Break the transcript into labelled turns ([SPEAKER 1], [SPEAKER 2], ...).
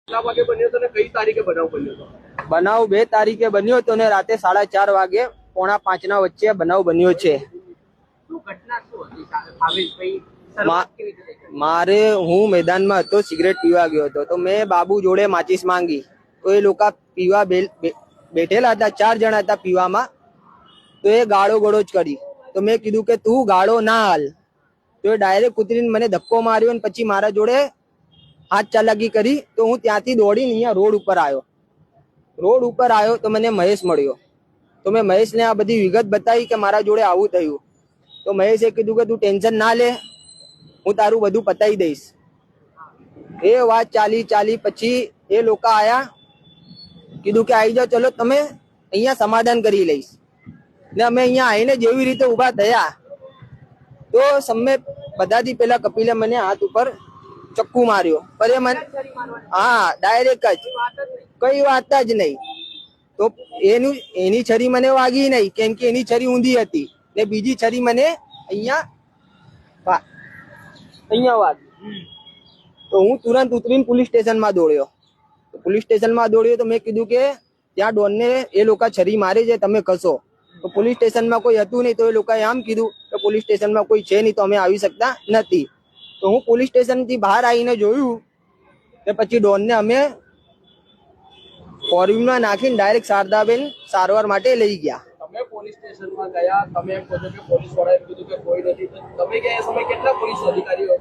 [SPEAKER 1] કેટલા વાગે બન્યો હતો ને કઈ તારીખે બનાવ બન્યો હતો?
[SPEAKER 2] બનાવ 2 તારીખે બન્યો હતો ને રાતે 4:30 વાગે 4:45 ના વચ્ચે બનાવ બન્યો છે. મારે હું મેદાનમાં હતો, સિગરેટ પીવા ગયો હતો તો મેં બાબુ જોડે માચીસ માંગી તો એ લોકો પીવા બેઠેલા હતા, 4 જણા હતા પીવામાં. તો એ ગાળો ગળોજ કરી તો મેં કીધું કે તું ગાળો ના હાલ. તો એ ડાયરેક્ટ ઉતરીને મને ધક્કો માર્યો ને પછી મારા જોડે હાથ ચાલાકી કરી. તો હું ત્યાંથી દોડીને અહીંયા રોડ ઉપર આવ્યો તો મને મહેશ મળ્યો. તો મેં મહેશને આ બધી વિગત બતાવી કે મારા જોડે આવું થયું. તો મહેશે કીધું કે તું ટેન્શન ના લે, હું તારું બધું પતાવી દઈશ. એ વાત ચાલી પછી એ લોકો આયા, કીધું કે આવી જાઓ, ચલો તમે અહીંયા સમાધાન કરી લઈશ. ને અમે અહીંયા આવીને જેવી રીતે ઉભા થયા તો સમ્મે બધાથી પેલા કપિલે મને હાથ ઉપર ચક્કુ માર્યો. પર એ મને ડાયરેક્ટ જ કઈ વાત જ નહીં. તો એની છરી મને વાગી નહીં કેમ કે એની છરી ઊંધી હતી ને બીજી છરી મને અહીંયા વાગી. તો હું તુરંત ઉતરીને પોલીસ સ્ટેશનમાં દોડ્યો. તો મેં કીધું કે ત્યાં ડોનને એ લોકો છરી મારે છે, તમે કશો. તો પોલીસ સ્ટેશનમાં કોઈ હતું નહીં તો એ લોકોએ આમ કીધું કે પોલીસ સ્ટેશનમાં કોઈ છે નહીં તો અમે આવી શકતા નથી. તો હું પોલીસ સ્ટેશનથી બહાર આવીને જોયું કે પછી ડોનને અમે ફોરવ્હીલમાં નાખીને ડાયરેક્ટ શારદાબેન સારવાર માટે લઈ ગયા.
[SPEAKER 1] તમે પોલીસ સ્ટેશનમાં ગયા, તમે એમ કહો છો કે પોલીસ વાળાએ કીધું કે કોઈ નથી, તમે ગયા એ સમય કેટલા પોલીસ અધિકારીઓ